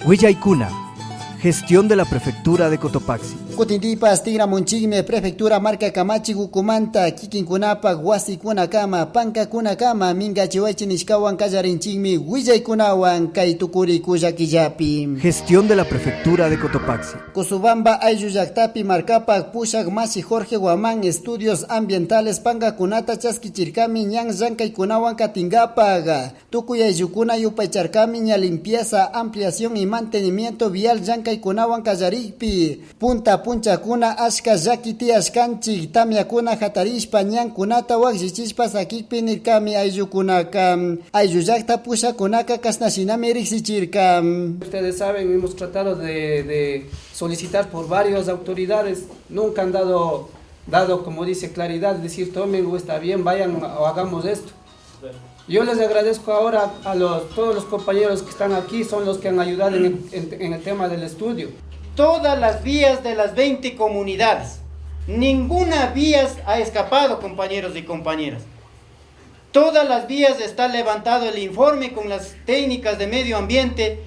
Huillaykuna, gestión de la prefectura de Cotopaxi. Kutintipas tigramunchikmi prefectura marca Kamachi Gukumanta kikinkunapak wasikunakama pankakunakama mingachiwaychi nishkawan kallarinchikmi Huillaykunawan kay tukuri kullakillapi. Gestión de la prefectura de Cotopaxi. Cusubamba ayllu llaqtapi markapak pushak masi Jorge Guamán estudios ambientales pankakunata chaskichirkami ñan llankaykunawan katingapak tukuy ayllukuna yupaycharkami ña limpieza, ampliación y mantenimiento vial llankaykunawan kallarikpi punchakuna ashka llakiti ashkanchik tamyakuna hatarishpa ñankunata wakllishishpa sakikpi nirkami ayllukunaka ayllu llaqta pushakunaka kashnashinami riksichirka. Ustedes saben, hemos tratado de solicitar por varias autoridades, nunca han dado como dice claridad, decir tomen o está bien, vayan o hagamos esto. Yo les agradezco ahora a todos los compañeros que están aquí, son los que han ayudado en el tema del estudio. Todas las vías de las 20 comunidades, ninguna vía ha escapado, compañeros y compañeras. Todas las vías está levantado el informe con las técnicas de medio ambiente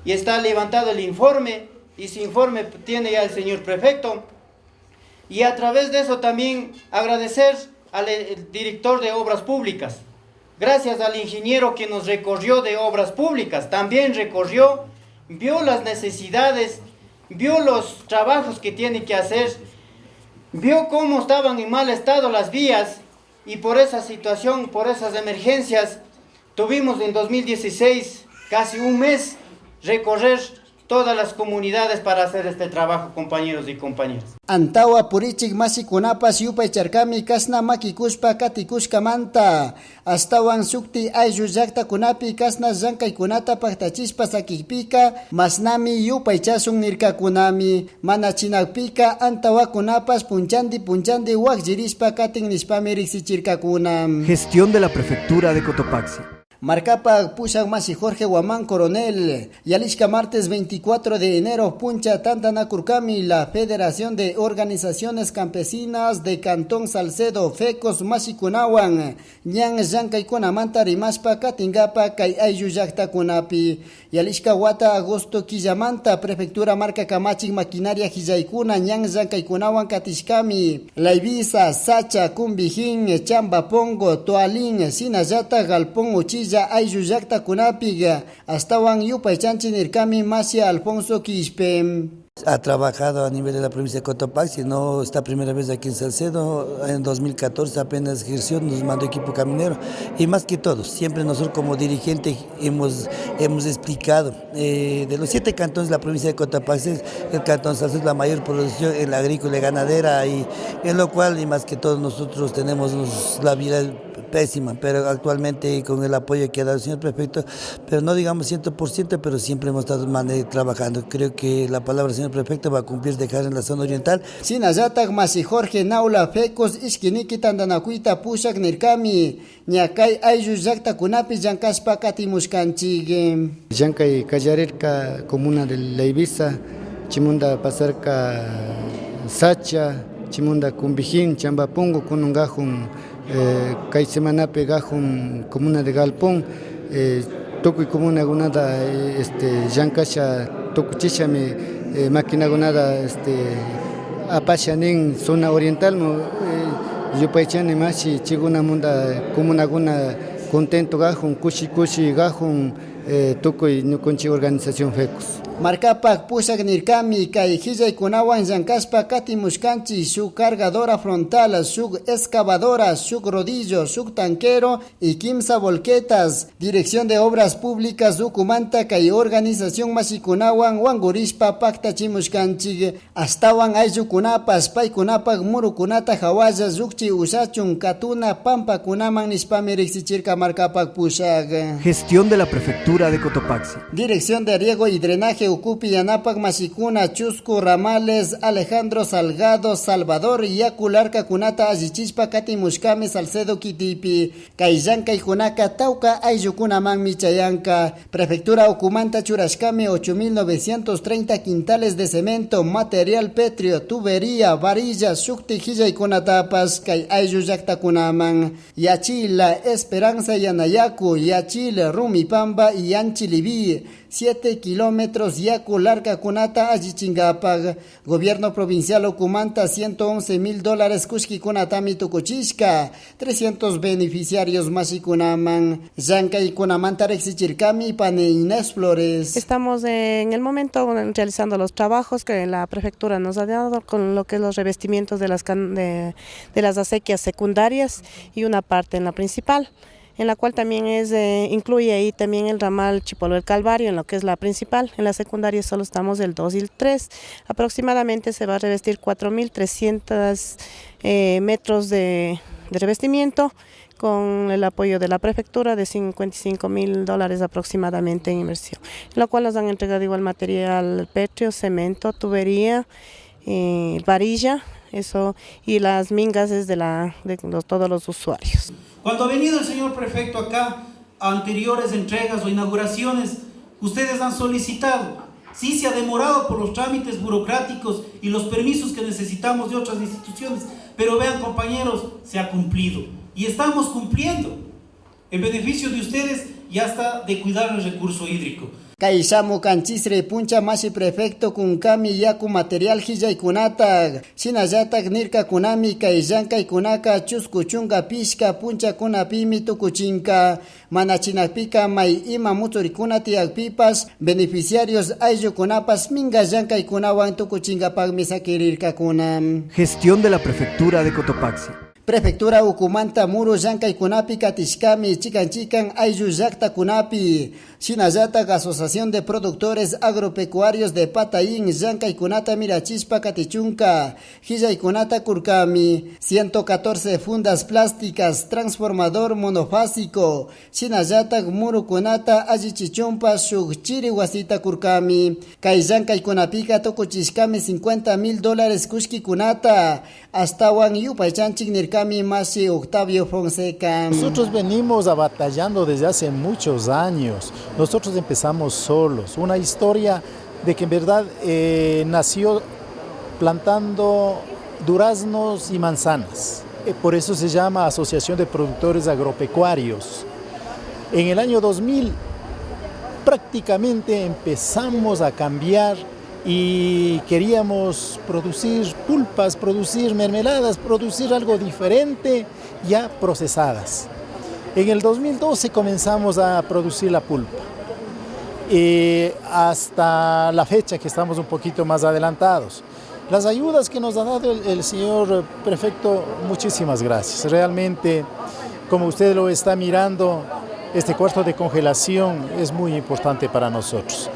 y está levantado el informe, y ese informe tiene ya el señor prefecto. Y a través de eso también agradecer al director de obras públicas. Gracias al ingeniero que nos recorrió de obras públicas, también recorrió, vio las necesidades, vio los trabajos que tiene que hacer, vio cómo estaban en mal estado las vías y por esa situación, por esas emergencias, tuvimos en 2016 casi un mes recorrer todas las comunidades para hacer este trabajo, compañeros y compañeras. Antawa purichik masikunapas yupaycharkami kasna makikushpa katikushkamanta astawan sukti ayllu llaqtakunapi kasna llankaykunata paktachispa sakikpika masnami yupaychasun nirkakunami mana chinakpika antawakunapas punchandi wakllirishpa katin nishpami riksichirkakuna. Gestión de la prefectura de Cotopaxi. Marcapa Pushak Masi Jorge Guamán Coronel, Yalishka martes 24 de enero, Puncha Tantanakurkami, la Federación de Organizaciones Campesinas de Cantón Salcedo, Fecos Masikunawan, Ñan Llankay Manta Rimashpa Katingapa, Kay Ayllu Llaqtakunapi, Yalishka Wata Agosto Quillamanta, Prefectura Marca Kamachik Maquinaria Hillaykuna, Ñan Llankaykunawan Katishkami, La Ibiza, Sacha, Cumbijin, Chamba Pongo, Toalín, Sinayata, Galpón Uchilla, ayllu llaqtakunapiga astawan yupaychanchik nirkami Masi Alfonso Quispe. Ha trabajado a nivel de la provincia de Cotopaxi, no está primera vez aquí en Salcedo, en 2014 apenas ejerció, nos mandó equipo caminero y más que todo, siempre nosotros como dirigentes hemos explicado, de los 7 cantones de la provincia de Cotopaxi, el cantón Salcedo es la mayor producción en la agrícola y ganadera y en lo cual y más que todo nosotros tenemos la vida pésima, pero actualmente con el apoyo que ha dado el señor prefecto, pero no digamos 100%, pero siempre hemos estado trabajando. Creo que la palabra del señor prefecto va a cumplir dejar en la zona oriental. Sinayatak Masi Jorge Naula Fecos Iskiniki Tandanakuita Pushak Nirkami Ñakay ayllu llaqtakunapi llankashpa katimushkanchik. Llankay Callarirka, comuna de La Ibiza, Chimunda Pasarca Sacha, Chimunda Cumbijin, Chambapongo, Kunungajun, kay semanape gajun comuna de Galpón, tokuy comuna gunada llankasha tokuchishami máquina gunada apashanin zona oriental yupaychani mashi chiguna munda comuna guna contento gajun kushi gajun tokuy ñukunchik organización Fecos. Marcapak Pushak Nirkami, Kay Hillaikunawan Llankashpa Katimushkanchi, su cargadora frontal, su excavadora, su rodillo, su tanquero y kimsa volquetas. Dirección de Obras Públicas Ucumanta, Kay Organización Masikunawan, Wangurishpa Paktachimushkanchi, Astawan Ayllukunapas, Paykunapak Murukunata Hawaya, Zukchi Usachun, Katuna, Pampa Kunaman Nispami Rixichirka Marcapak Pushak. Gestión de la prefectura de Cotopaxi. Dirección de Riego y Drenaje parque Ucupi Yanapak Mashikuna Chusco Ramales Alejandro Salgado Salvador Yakularka Kunata Ajichishpa Katimushkami Salcedo Kitipi Kaillanka y Junaka Tauka Ayukunaman Michayanka Prefectura Ucumanta Churashkami 8.930 quintales de cemento material petrio tubería varilla shukti hilla y kunatapas Kai Ayuyakta Kunaman Yachila Esperanza Yanayaku Yachile Rumipamba y Anchilibi 7 kilómetros Yaku Larca Kunata Ajichingapag Gobierno Provincial Ucumanta $111,000 Kushki Kunatami Tukuchishka 300 beneficiarios Mashikunaman Yanka y Kunamanta Rexichirkami Pane Inés Flores. Estamos en el momento realizando los trabajos que la prefectura nos ha dado con lo que es los revestimientos de las acequias secundarias y una parte en la principal, en la cual también incluye ahí también el ramal Chipolo del Calvario, en lo que es la principal. En la secundaria solo estamos del 2 y el 3. Aproximadamente se va a revestir 4.300 metros de revestimiento, con el apoyo de la prefectura de $55,000 aproximadamente en inversión, en lo cual nos han entregado igual material petrio, cemento, tubería, varilla, eso, y las mingas es de todos los usuarios. Cuando ha venido el señor prefecto acá a anteriores entregas o inauguraciones, ustedes han solicitado. Sí, se ha demorado por los trámites burocráticos y los permisos que necesitamos de otras instituciones, pero vean, compañeros, se ha cumplido y estamos cumpliendo en beneficio de ustedes y hasta de cuidar el recurso hídrico. Kaishamu Kanchisre Puncha Mashi Prefecto Kunkami Yaku Material Hilla y Kunata Shinayatak Nirka Kunami Kaillanka y Kunaka Chuskuchunga Pishka Puncha Kunapimi Tukuchinka Manachinapika Mai Ima Muturikuna Tiakpipas Beneficiarios Ayu Kunapas Minga Yanka y Kunawan Tukuchinga Pagmisakirirka Kunam. Gestión de la Prefectura de Cotopaxi. Prefectura Ucumanta Muru Yanka y Kunapi Katishkami Chican Ayu Yakta Kunapi Shinayatak Asociación de Productores Agropecuarios de Pataín Yanka y Kunata Mirachispa Katichunka Hilla y Kunata Kurkami 114 fundas plásticas transformador monofásico Shinayatak Muru Kunata Ajichichumpa Shukchiri Wasita Kurkami Kaillanka y Kunapika Tokuchishkami $50,000 Kushki Kunata Astawan Yupaychanchik Nirkami Masi Octavio Fonseca. Nosotros venimos batallando desde hace muchos años. Nosotros empezamos solos. Una historia de que en verdad nació plantando duraznos y manzanas. Por eso se llama Asociación de Productores Agropecuarios. En el año 2000 prácticamente empezamos a cambiar y queríamos producir pulpas, producir mermeladas, producir algo diferente ya procesadas. En el 2012 comenzamos a producir la pulpa. Hasta la fecha que estamos un poquito más adelantados. Las ayudas que nos ha dado el señor prefecto, muchísimas gracias. Realmente, como usted lo está mirando, este cuarto de congelación es muy importante para nosotros.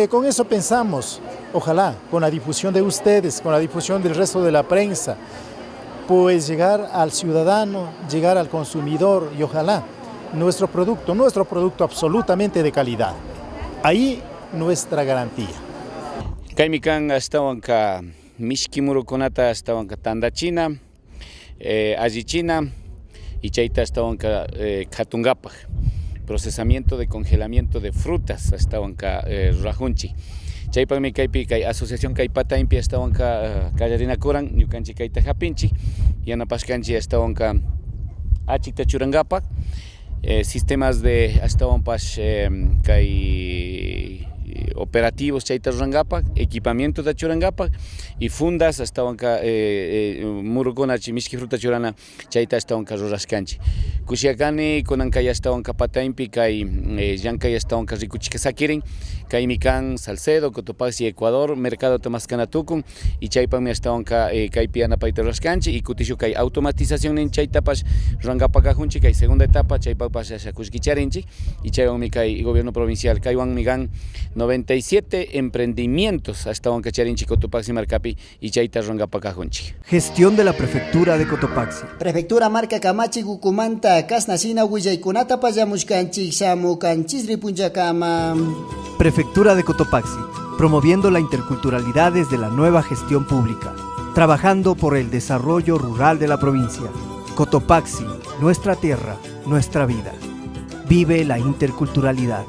Con eso pensamos, ojalá, con la difusión de ustedes, con la difusión del resto de la prensa, pues llegar al ciudadano, llegar al consumidor y ojalá nuestro producto absolutamente de calidad. Ahí nuestra garantía. Kaymikan astawanka mishki murukunata astawanka tandachina, allichina y chayta astawanka katungapaj. Procesamiento de congelamiento de frutas astawanka rajunchi. Chaypami kaypi kay asociación kay Patainpi astawanka kallarinakuran ñukanchik kayta hapinchik yanapashkanchik astawanka achikta churangapak sistemas de astawanpash kay operativos chayta rurangapak, equipamiento de churangapak y fundas astawanka murukunachi mishki fruta churana chayta astawanka rurashkanchik. Kushiakani kunankay astawanka Patainpi kay llankay astawanka rikuchika sakirin kaymi kan Salcedo, Cotopaxi, Ecuador, Mercado Tamascanatukun y chaypami astawanka kaypi yanapayta rurashkanchik y kutishu kay automatización nin chaytapash rurangapak kay segunda etapa chaypapash kushkicharinchik y chaywanmi kay gobierno provincial kaywanmi kan 90 37 emprendimientos hasta Huancacharinchi, Cotopaxi, Marcapi y Chaita Rongapa Cajonchi. Gestión de la Prefectura de Cotopaxi. Prefectura Marca Camachi Gucumanta, Casnasina Huillaykunata Payamushkanchik, Shamukanchisri Punchakama. Prefectura de Cotopaxi, promoviendo la interculturalidad desde la nueva gestión pública, trabajando por el desarrollo rural de la provincia. Cotopaxi, nuestra tierra, nuestra vida. Vive la interculturalidad.